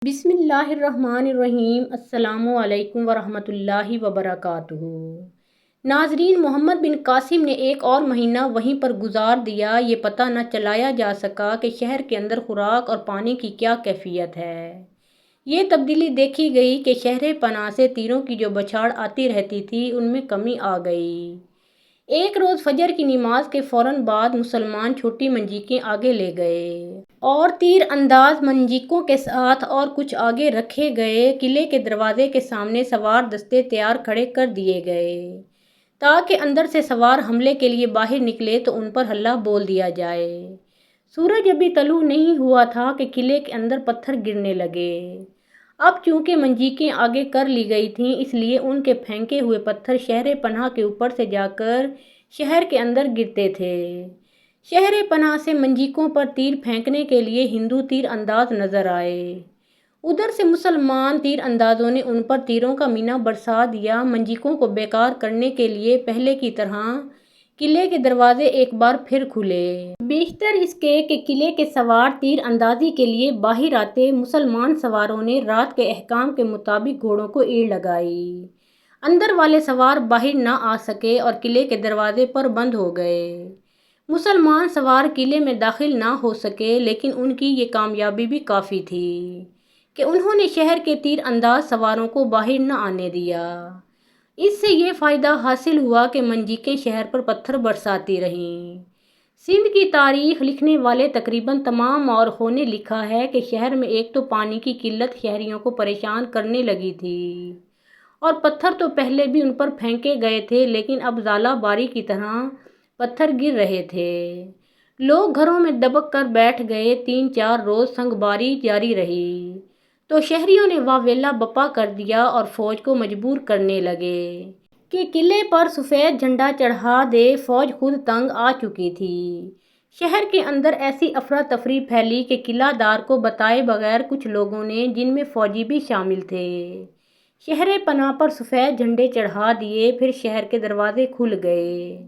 بسم اللہ الرحمن الرحیم۔ السلام علیکم ورحمۃ اللہ وبرکاتہ۔ ناظرین، محمد بن قاسم نے ایک اور مہینہ وہیں پر گزار دیا۔ یہ پتہ نہ چلایا جا سکا کہ شہر کے اندر خوراک اور پانی کی کیا کیفیت ہے۔ یہ تبدیلی دیکھی گئی کہ شہر پناہ سے تیروں کی جو بچھاڑ آتی رہتی تھی ان میں کمی آ گئی۔ ایک روز فجر کی نماز کے فوراً بعد مسلمان چھوٹی منجیقیں آگے لے گئے اور تیر انداز منجیقوں کے ساتھ اور کچھ آگے رکھے گئے قلعے کے دروازے کے سامنے سوار دستے تیار کھڑے کر دیے گئے تاکہ اندر سے سوار حملے کے لیے باہر نکلے تو ان پر حلہ بول دیا جائے۔ سورج ابھی طلوع نہیں ہوا تھا کہ قلعے کے اندر پتھر گرنے لگے۔ اب چونکہ منجیقیں آگے کر لی گئی تھیں اس لیے ان کے پھینکے ہوئے پتھر شہر پناہ کے اوپر سے جا کر شہر کے اندر گرتے تھے۔ شہر پناہ سے منجیقوں پر تیر پھینکنے کے لیے ہندو تیر انداز نظر آئے۔ ادھر سے مسلمان تیر اندازوں نے ان پر تیروں کا مینہ برسا دیا۔ منجیقوں کو بیکار کرنے کے لیے پہلے کی طرح قلعے کے دروازے ایک بار پھر کھلے۔ بیشتر اس کے کہ قلعے کے سوار تیر اندازی کے لیے باہر آتے۔ مسلمان سواروں نے رات کے احکام کے مطابق گھوڑوں کو ایڑ لگائی۔ اندر والے سوار باہر نہ آ سکے اور قلعے کے دروازے پر بند ہو گئے۔ مسلمان سوار قلعے میں داخل نہ ہو سکے لیکن ان کی یہ کامیابی بھی کافی تھی کہ انہوں نے شہر کے تیر انداز سواروں کو باہر نہ آنے دیا۔ اس سے یہ فائدہ حاصل ہوا کہ منجیقیں شہر پر پتھر برساتی رہیں۔ سندھ کی تاریخ لکھنے والے تقریباً تمام مورخوں نے لکھا ہے کہ شہر میں ایک تو پانی کی قلت شہریوں کو پریشان کرنے لگی تھی اور پتھر تو پہلے بھی ان پر پھینکے گئے تھے لیکن اب ژالہ باری کی طرح پتھر گر رہے تھے۔ لوگ گھروں میں دبک کر بیٹھ گئے۔ 3-4 روز سنگ باری جاری رہی تو شہریوں نے واویلا بپا کر دیا اور فوج کو مجبور کرنے لگے کہ قلعے پر سفید جھنڈا چڑھا دے۔ فوج خود تنگ آ چکی تھی۔ شہر کے اندر ایسی افراتفری پھیلی کہ قلعہ دار کو بتائے بغیر کچھ لوگوں نے جن میں فوجی بھی شامل تھے شہر پناہ پر سفید جھنڈے چڑھا دیے۔ پھر شہر کے دروازے کھل گئے۔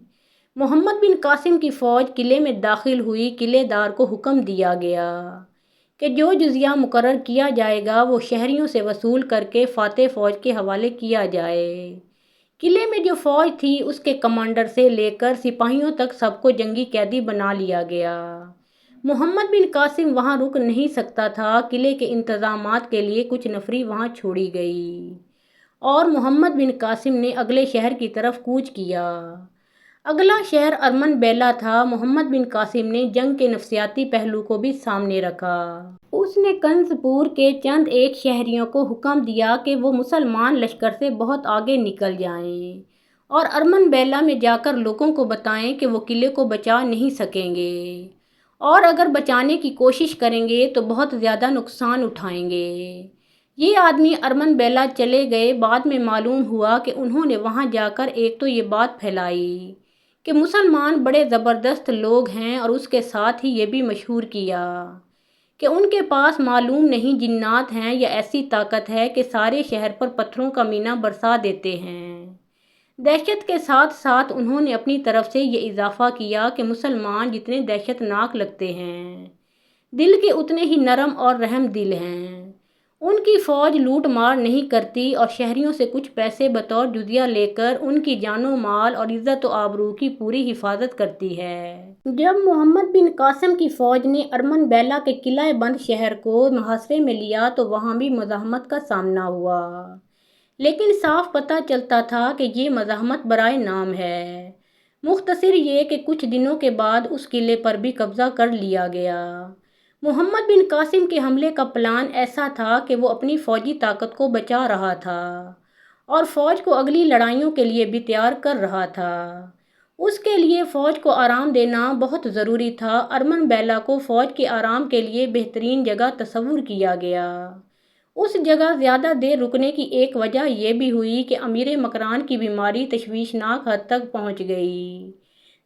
محمد بن قاسم کی فوج قلعے میں داخل ہوئی۔ قلعے دار کو حکم دیا گیا کہ جو جزیہ مقرر کیا جائے گا وہ شہریوں سے وصول کر کے فاتح فوج کے حوالے کیا جائے۔ قلعے میں جو فوج تھی اس کے کمانڈر سے لے کر سپاہیوں تک سب کو جنگی قیدی بنا لیا گیا۔ محمد بن قاسم وہاں رک نہیں سکتا تھا۔ قلعے کے انتظامات کے لیے کچھ نفری وہاں چھوڑی گئی اور محمد بن قاسم نے اگلے شہر کی طرف کوچ کیا۔ اگلا شہر ارمن بیلا تھا۔ محمد بن قاسم نے جنگ کے نفسیاتی پہلو کو بھی سامنے رکھا۔ اس نے کنز پور کے چند ایک شہریوں کو حکم دیا کہ وہ مسلمان لشکر سے بہت آگے نکل جائیں اور ارمن بیلا میں جا کر لوگوں کو بتائیں کہ وہ قلعے کو بچا نہیں سکیں گے اور اگر بچانے کی کوشش کریں گے تو بہت زیادہ نقصان اٹھائیں گے۔ یہ آدمی ارمن بیلا چلے گئے۔ بعد میں معلوم ہوا کہ انہوں نے وہاں جا کر ایک تو یہ بات پھیلائی کہ مسلمان بڑے زبردست لوگ ہیں اور اس کے ساتھ ہی یہ بھی مشہور کیا کہ ان کے پاس معلوم نہیں جنات ہیں یا ایسی طاقت ہے کہ سارے شہر پر پتھروں کا مینہ برسا دیتے ہیں۔ دہشت کے ساتھ ساتھ انہوں نے اپنی طرف سے یہ اضافہ کیا کہ مسلمان جتنے دہشت ناک لگتے ہیں دل کے اتنے ہی نرم اور رحم دل ہیں۔ ان کی فوج لوٹ مار نہیں کرتی اور شہریوں سے کچھ پیسے بطور جزیہ لے کر ان کی جان و مال اور عزت و آبرو کی پوری حفاظت کرتی ہے۔ جب محمد بن قاسم کی فوج نے ارمن بیلا کے قلعہ بند شہر کو محاصرے میں لیا تو وہاں بھی مزاحمت کا سامنا ہوا لیکن صاف پتہ چلتا تھا کہ یہ مزاحمت برائے نام ہے۔ مختصر یہ کہ کچھ دنوں کے بعد اس قلعے پر بھی قبضہ کر لیا گیا۔ محمد بن قاسم کے حملے کا پلان ایسا تھا کہ وہ اپنی فوجی طاقت کو بچا رہا تھا اور فوج کو اگلی لڑائیوں کے لیے بھی تیار کر رہا تھا۔ اس کے لیے فوج کو آرام دینا بہت ضروری تھا۔ ارمن بیلا کو فوج کے آرام کے لیے بہترین جگہ تصور کیا گیا۔ اس جگہ زیادہ دیر رکنے کی ایک وجہ یہ بھی ہوئی کہ امیر مکران کی بیماری تشویشناک حد تک پہنچ گئی۔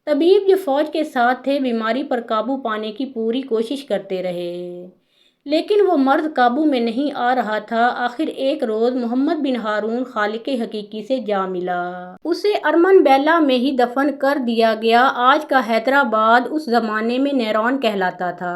طبیب جو فوج کے ساتھ تھے بیماری پر قابو پانے کی پوری کوشش کرتے رہے لیکن وہ مرض قابو میں نہیں آ رہا تھا۔ آخر ایک روز محمد بن ہارون خالق حقیقی سے جا ملا۔ اسے ارمن بیلا میں ہی دفن کر دیا گیا۔ آج کا حیدرآباد اس زمانے میں نیرون کہلاتا تھا۔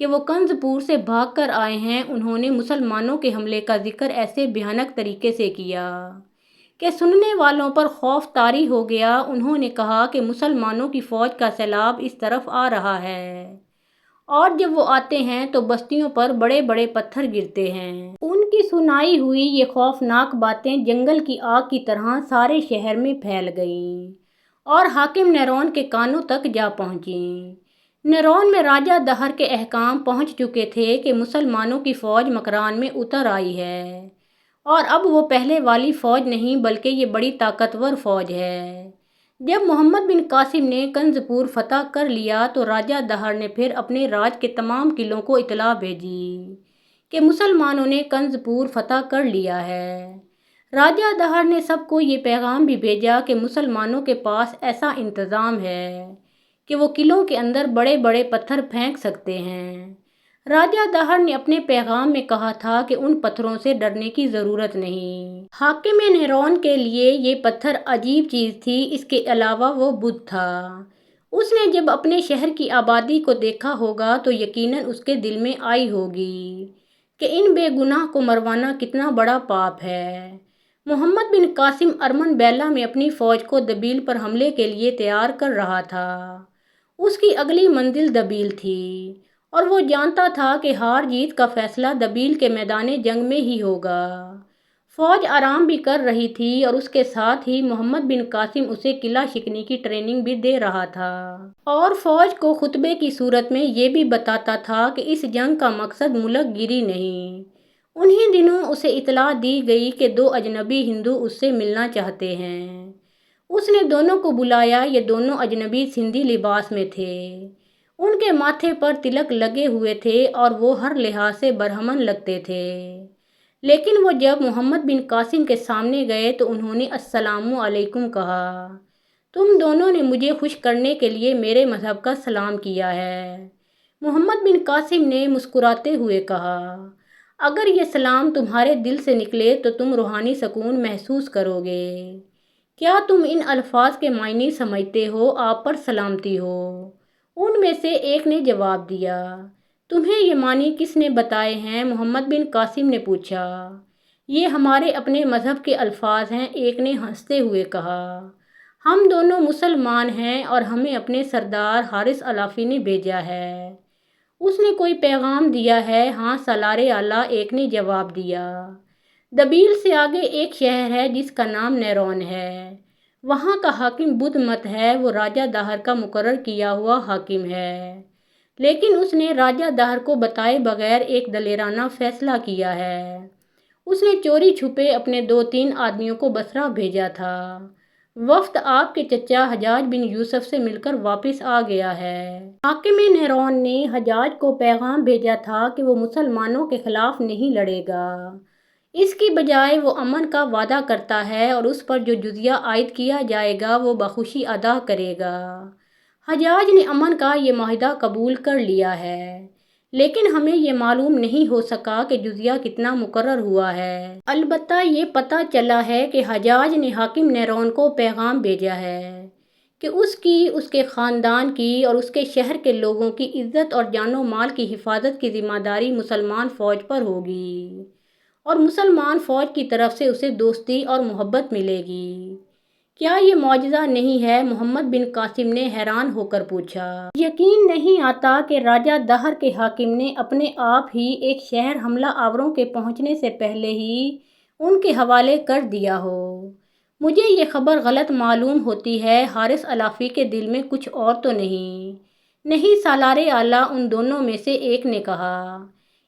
کہ وہ کنزپور سے بھاگ کر آئے ہیں، انہوں نے مسلمانوں کے حملے کا ذکر ایسے بھیانک طریقے سے کیا کہ سننے والوں پر خوف طاری ہو گیا۔ انہوں نے کہا کہ مسلمانوں کی فوج کا سیلاب اس طرف آ رہا ہے اور جب وہ آتے ہیں تو بستیوں پر بڑے بڑے پتھر گرتے ہیں۔ ان کی سنائی ہوئی یہ خوفناک باتیں جنگل کی آگ کی طرح سارے شہر میں پھیل گئیں اور حاکم نیرون کے کانوں تک جا پہنچیں۔ نیرون میں راجہ دہر کے احکام پہنچ چکے تھے کہ مسلمانوں کی فوج مکران میں اتر آئی ہے اور اب وہ پہلے والی فوج نہیں بلکہ یہ بڑی طاقتور فوج ہے۔ جب محمد بن قاسم نے کنزپور فتح کر لیا تو راجہ دہر نے پھر اپنے راج کے تمام قلعوں کو اطلاع بھیجی کہ مسلمانوں نے کنزپور فتح کر لیا ہے۔ راجہ دہر نے سب کو یہ پیغام بھی بھیجا کہ مسلمانوں کے پاس ایسا انتظام ہے کہ وہ قلعوں کے اندر بڑے بڑے پتھر پھینک سکتے ہیں۔ راجہ دہر نے اپنے پیغام میں کہا تھا کہ ان پتھروں سے ڈرنے کی ضرورت نہیں۔ حاکم نیرون کے لیے یہ پتھر عجیب چیز تھی، اس کے علاوہ وہ بت تھا۔ اس نے جب اپنے شہر کی آبادی کو دیکھا ہوگا تو یقیناً اس کے دل میں آئی ہوگی کہ ان بے گناہ کو مروانا کتنا بڑا پاپ ہے۔ محمد بن قاسم ارمن بیلا میں اپنی فوج کو دبیل پر حملے کے لیے تیار کر رہا تھا۔ اس کی اگلی منزل دبیل تھی اور وہ جانتا تھا کہ ہار جیت کا فیصلہ دبیل کے میدان جنگ میں ہی ہوگا۔ فوج آرام بھی کر رہی تھی اور اس کے ساتھ ہی محمد بن قاسم اسے قلعہ شکنی کی ٹریننگ بھی دے رہا تھا اور فوج کو خطبے کی صورت میں یہ بھی بتاتا تھا کہ اس جنگ کا مقصد ملک گیری نہیں۔ انہی دنوں اسے اطلاع دی گئی کہ 2 اجنبی ہندو اس سے ملنا چاہتے ہیں۔ اس نے دونوں کو بلایا۔ یہ دونوں اجنبی سندھی لباس میں تھے، ان کے ماتھے پر تلک لگے ہوئے تھے اور وہ ہر لحاظ سے برہمن لگتے تھے، لیکن وہ جب محمد بن قاسم کے سامنے گئے تو انہوں نے السلام علیکم کہا۔ تم دونوں نے مجھے خوش کرنے کے لیے میرے مذہب کا سلام کیا ہے۔ محمد بن قاسم نے مسکراتے ہوئے کہا، اگر یہ سلام تمہارے دل سے نکلے تو تم روحانی سکون محسوس کرو گے۔ کیا تم ان الفاظ کے معنی سمجھتے ہو؟ آپ پر سلامتی ہو۔ ان میں سے ایک نے جواب دیا، تمہیں یہ معنی کس نے بتائے ہیں؟ محمد بن قاسم نے پوچھا۔ یہ ہمارے اپنے مذہب کے الفاظ ہیں، ایک نے ہنستے ہوئے کہا۔ ہم دونوں مسلمان ہیں اور ہمیں اپنے سردار حارث علافی نے بھیجا ہے۔ اس نے کوئی پیغام دیا ہے؟ ہاں سالار اعلیٰ، ایک نے جواب دیا۔ دبیل سے آگے ایک شہر ہے جس کا نام نیرون ہے، وہاں کا حاکم بدھ مت ہے، وہ راجہ دہر کا مقرر کیا ہوا حاکم ہے، لیکن اس نے راجہ دہر کو بتائے بغیر ایک دلیرانہ فیصلہ کیا ہے۔ اس نے چوری چھپے اپنے 2-3 آدمیوں کو بصرہ بھیجا تھا۔ وفد آپ کے چچا حجاج بن یوسف سے مل کر واپس آ گیا ہے۔ حاکم نیرون نے حجاج کو پیغام بھیجا تھا کہ وہ مسلمانوں کے خلاف نہیں لڑے گا، اس کی بجائے وہ امن کا وعدہ کرتا ہے اور اس پر جو جزیہ عائد کیا جائے گا وہ بخوشی ادا کرے گا۔ حجاج نے امن کا یہ معاہدہ قبول کر لیا ہے، لیکن ہمیں یہ معلوم نہیں ہو سکا کہ جزیہ کتنا مقرر ہوا ہے۔ البتہ یہ پتہ چلا ہے کہ حجاج نے حاکم نیرون کو پیغام بھیجا ہے کہ اس کی، اس کے خاندان کی اور اس کے شہر کے لوگوں کی عزت اور جان و مال کی حفاظت کی ذمہ داری مسلمان فوج پر ہوگی اور مسلمان فوج کی طرف سے اسے دوستی اور محبت ملے گی۔ کیا یہ معجزہ نہیں ہے؟ محمد بن قاسم نے حیران ہو کر پوچھا۔ یقین نہیں آتا کہ راجہ دہر کے حاکم نے اپنے آپ ہی ایک شہر حملہ آوروں کے پہنچنے سے پہلے ہی ان کے حوالے کر دیا ہو۔ مجھے یہ خبر غلط معلوم ہوتی ہے۔ حارث علافی کے دل میں کچھ اور تو نہیں؟ نہیں سالار اعلیٰ، ان دونوں میں سے ایک نے کہا۔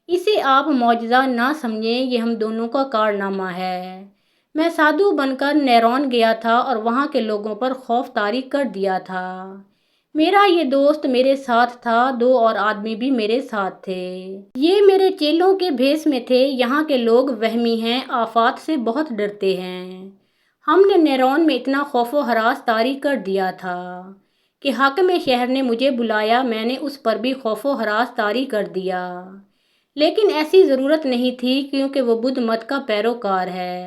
اسے آپ معجزہ نہ سمجھیں، یہ ہم دونوں کا کارنامہ ہے۔ میں سادھو بن کر نیرون گیا تھا اور وہاں کے لوگوں پر خوف طاری کر دیا تھا۔ میرا یہ دوست میرے ساتھ تھا، 2 اور آدمی بھی میرے ساتھ تھے۔ یہ میرے چیلوں کے بھیس میں تھے۔ یہاں کے لوگ وہمی ہیں، آفات سے بہت ڈرتے ہیں۔ ہم نے نیرون میں اتنا خوف و ہراس طاری کر دیا تھا کہ حاکم شہر نے مجھے بلایا، میں نے اس پر بھی خوف و ہراس طاری کر دیا، لیکن ایسی ضرورت نہیں تھی کیونکہ وہ بدھ مت کا پیروکار ہے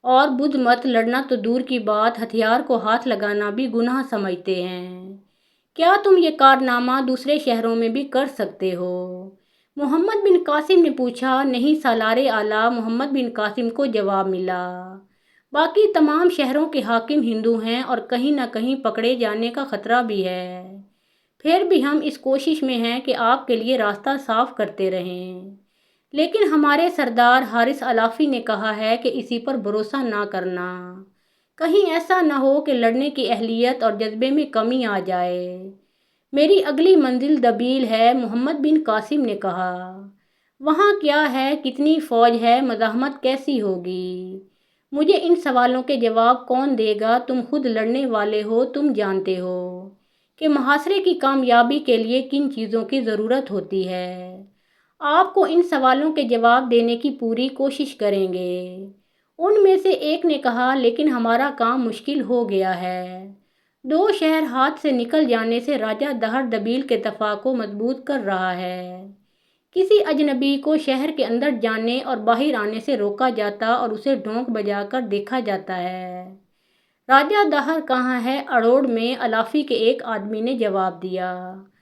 اور بدھ مت لڑنا تو دور کی بات، ہتھیار کو ہاتھ لگانا بھی گناہ سمجھتے ہیں۔ کیا تم یہ کارنامہ دوسرے شہروں میں بھی کر سکتے ہو؟ محمد بن قاسم نے پوچھا۔ نہیں سالار اعلیٰ، محمد بن قاسم کو جواب ملا، باقی تمام شہروں کے حاکم ہندو ہیں اور کہیں نہ کہیں پکڑے جانے کا خطرہ بھی ہے۔ پھر بھی ہم اس کوشش میں ہیں کہ آپ کے لیے راستہ صاف کرتے رہیں، لیکن ہمارے سردار حارث الافی نے کہا ہے کہ اسی پر بھروسہ نہ کرنا، کہیں ایسا نہ ہو کہ لڑنے کی اہلیت اور جذبے میں کمی آ جائے۔ میری اگلی منزل دبیل ہے، محمد بن قاسم نے کہا۔ وہاں کیا ہے، کتنی فوج ہے، مزاحمت کیسی ہوگی؟ مجھے ان سوالوں کے جواب کون دے گا؟ تم خود لڑنے والے ہو، تم جانتے ہو کہ محاصرے کی کامیابی کے لیے کن چیزوں کی ضرورت ہوتی ہے۔ آپ کو ان سوالوں کے جواب دینے کی پوری کوشش کریں گے۔ ان میں سے ایک نے کہا، لیکن ہمارا کام مشکل ہو گیا ہے۔ 2 شہر ہاتھ سے نکل جانے سے راجہ دہر دبیل کے دفاع کو مضبوط کر رہا ہے۔ کسی اجنبی کو شہر کے اندر جانے اور باہر آنے سے روکا جاتا اور اسے ڈھونک بجا کر دیکھا جاتا ہے۔ راجہ دہر کہاں ہے؟ اڑوڑ میں، الافی کے ایک آدمی نے جواب دیا۔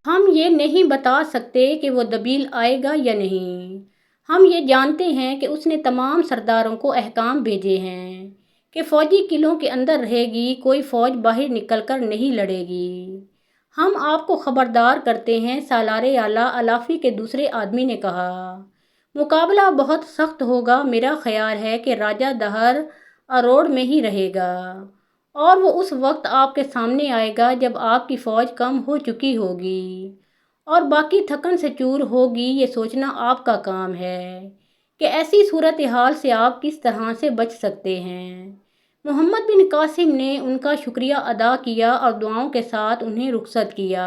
ہم یہ نہیں بتا سکتے کہ وہ دبیل آئے گا یا نہیں۔ ہم یہ جانتے ہیں کہ اس نے تمام سرداروں کو احکام بھیجے ہیں کہ فوجی قلعوں کے اندر رہے گی، کوئی فوج باہر نکل کر نہیں لڑے گی۔ ہم آپ کو خبردار کرتے ہیں، سالار اعلیٰ، الافی کے دوسرے آدمی نے کہا۔ مقابلہ بہت سخت ہوگا، میرا خیال ہے کہ راجہ دہر اروڑ میں ہی رہے گا، اور وہ اس وقت آپ کے سامنے آئے گا جب آپ کی فوج کم ہو چکی ہوگی اور باقی تھکن سے چور ہوگی۔ یہ سوچنا آپ کا کام ہے کہ ایسی صورتحال سے آپ کس طرح سے بچ سکتے ہیں۔ محمد بن قاسم نے ان کا شکریہ ادا کیا اور دعاؤں کے ساتھ انہیں رخصت کیا۔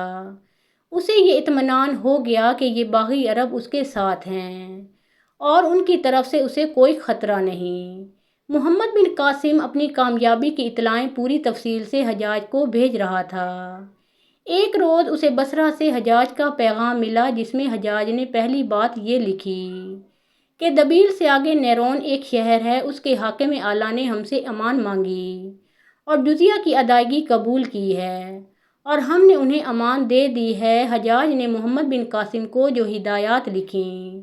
اسے یہ اطمینان ہو گیا کہ یہ باغی عرب اس کے ساتھ ہیں اور ان کی طرف سے اسے کوئی خطرہ نہیں۔ محمد بن قاسم اپنی کامیابی کی اطلاعیں پوری تفصیل سے حجاج کو بھیج رہا تھا۔ ایک روز اسے بصرہ سے حجاج کا پیغام ملا، جس میں حجاج نے پہلی بات یہ لکھی کہ دبیل سے آگے نیرون ایک شہر ہے، اس کے حاکم اعلیٰ نے ہم سے امان مانگی اور جزیہ کی ادائیگی قبول کی ہے اور ہم نے انہیں امان دے دی ہے۔ حجاج نے محمد بن قاسم کو جو ہدایات لکھیں،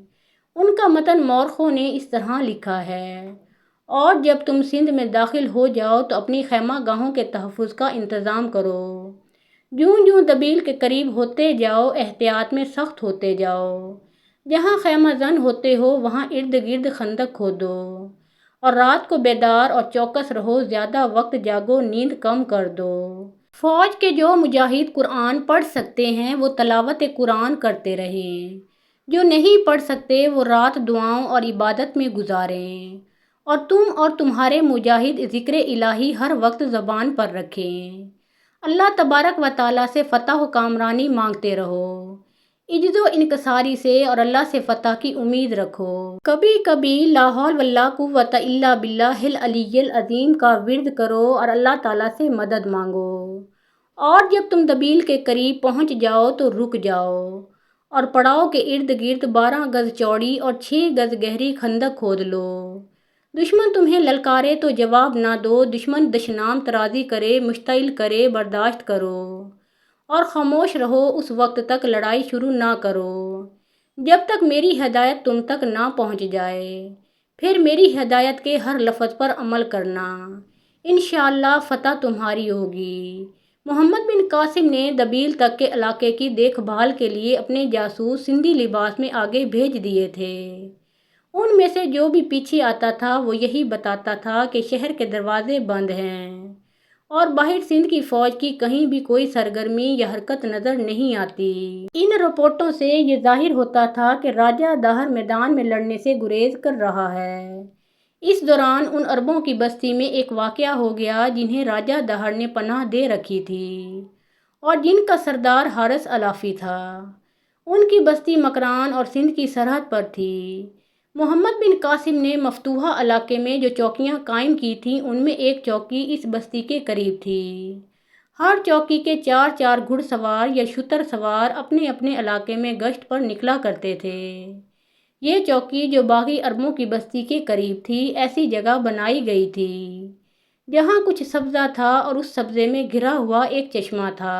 ان کا متن مورخوں نے اس طرح لکھا ہے: اور جب تم سندھ میں داخل ہو جاؤ تو اپنی خیمہ گاہوں کے تحفظ کا انتظام کرو۔ جوں جوں دبیل کے قریب ہوتے جاؤ، احتیاط میں سخت ہوتے جاؤ۔ جہاں خیمہ زن ہوتے ہو وہاں ارد گرد خندق کھودو اور رات کو بیدار اور چوکس رہو، زیادہ وقت جاگو، نیند کم کر دو۔ فوج کے جو مجاہد قرآن پڑھ سکتے ہیں وہ تلاوت قرآن کرتے رہیں، جو نہیں پڑھ سکتے وہ رات دعاؤں اور عبادت میں گزاریں، اور تم اور تمہارے مجاہد ذکر الہی ہر وقت زبان پر رکھیں۔ اللہ تبارک و تعالیٰ سے فتح و کامرانی مانگتے رہو، عجز و انکساری سے، اور اللہ سے فتح کی امید رکھو۔ کبھی کبھی لا حول ولا قوت الا باللہ العلی العظیم کا ورد کرو اور اللہ تعالیٰ سے مدد مانگو۔ اور جب تم دبیل کے قریب پہنچ جاؤ تو رک جاؤ اور پڑاؤ کے ارد گرد 12 گز چوڑی اور 6 گز گہری خندق کھود لو۔ دشمن تمہیں للکارے تو جواب نہ دو، دشمن دشنام ترازی کرے، مشتعل کرے، برداشت کرو اور خاموش رہو، اس وقت تک لڑائی شروع نہ کرو جب تک میری ہدایت تم تک نہ پہنچ جائے۔ پھر میری ہدایت کے ہر لفظ پر عمل کرنا، انشاءاللہ فتح تمہاری ہوگی۔ محمد بن قاسم نے دبیل تک کے علاقے کی دیکھ بھال کے لیے اپنے جاسوس سندھی لباس میں آگے بھیج دیے تھے۔ ان میں سے جو بھی پیچھے آتا تھا وہ یہی بتاتا تھا کہ شہر کے دروازے بند ہیں اور باہر سندھ کی فوج کی کہیں بھی کوئی سرگرمی یا حرکت نظر نہیں آتی۔ ان رپورٹوں سے یہ ظاہر ہوتا تھا کہ راجہ دہر میدان میں لڑنے سے گریز کر رہا ہے۔ اس دوران ان عربوں کی بستی میں ایک واقعہ ہو گیا جنہیں راجہ دہر نے پناہ دے رکھی تھی اور جن کا سردار حارث الافی تھا۔ ان کی بستی مکران اور سندھ کی سرحد پر تھی۔ محمد بن قاسم نے مفتوحہ علاقے میں جو چوکیاں قائم کی تھیں ان میں ایک چوکی اس بستی کے قریب تھی۔ ہر چوکی کے 4 گھڑ سوار یا شتر سوار اپنے اپنے علاقے میں گشت پر نکلا کرتے تھے۔ یہ چوکی جو باغی عربوں کی بستی کے قریب تھی، ایسی جگہ بنائی گئی تھی جہاں کچھ سبزہ تھا اور اس سبزے میں گھرا ہوا ایک چشمہ تھا۔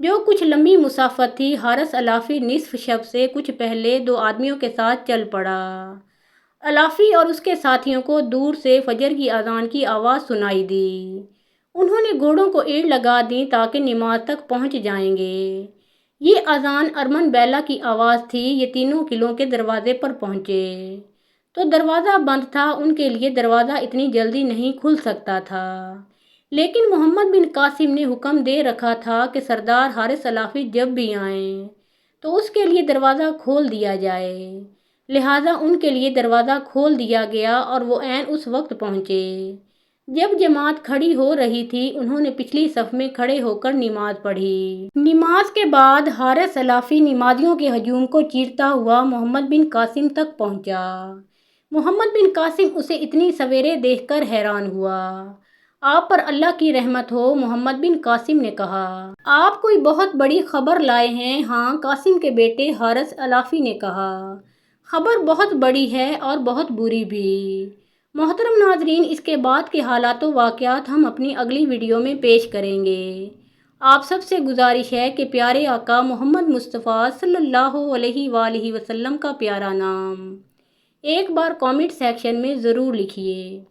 جو کچھ لمبی مسافت تھی، حارث الافی نصف شب سے کچھ پہلے 2 آدمیوں کے ساتھ چل پڑا۔ الافی اور اس کے ساتھیوں کو دور سے فجر کی اذان کی آواز سنائی دی۔ انہوں نے گھوڑوں کو ایڑ لگا دی تاکہ نماز تک پہنچ جائیں گے۔ یہ اذان ارمن بیلا کی آواز تھی۔ یہ تینوں قلعوں کے دروازے پر پہنچے تو دروازہ بند تھا۔ ان کے لیے دروازہ اتنی جلدی نہیں کھل سکتا تھا، لیکن محمد بن قاسم نے حکم دے رکھا تھا کہ سردار حارث الافی جب بھی آئیں تو اس کے لیے دروازہ کھول دیا جائے۔ لہٰذا ان کے لیے دروازہ کھول دیا گیا اور وہ عین اس وقت پہنچے جب جماعت کھڑی ہو رہی تھی۔ انہوں نے پچھلی صف میں کھڑے ہو کر نماز پڑھی۔ نماز کے بعد حارث الافی نمازیوں کے ہجوم کو چیرتا ہوا محمد بن قاسم تک پہنچا۔ محمد بن قاسم اسے اتنی سویرے دیکھ کر حیران ہوا۔ آپ پر اللہ کی رحمت ہو، محمد بن قاسم نے کہا۔ آپ کوئی بہت بڑی خبر لائے ہیں؟ ہاں، قاسم کے بیٹے حارث الافی نے کہا۔ خبر بہت بڑی ہے اور بہت بری بھی۔ محترم ناظرین، اس کے بعد کے حالات و واقعات ہم اپنی اگلی ویڈیو میں پیش کریں گے۔ آپ سب سے گزارش ہے کہ پیارے آقا محمد مصطفیٰ صلی اللہ علیہ وآلہ وسلم کا پیارا نام ایک بار کامنٹ سیکشن میں ضرور لکھیے۔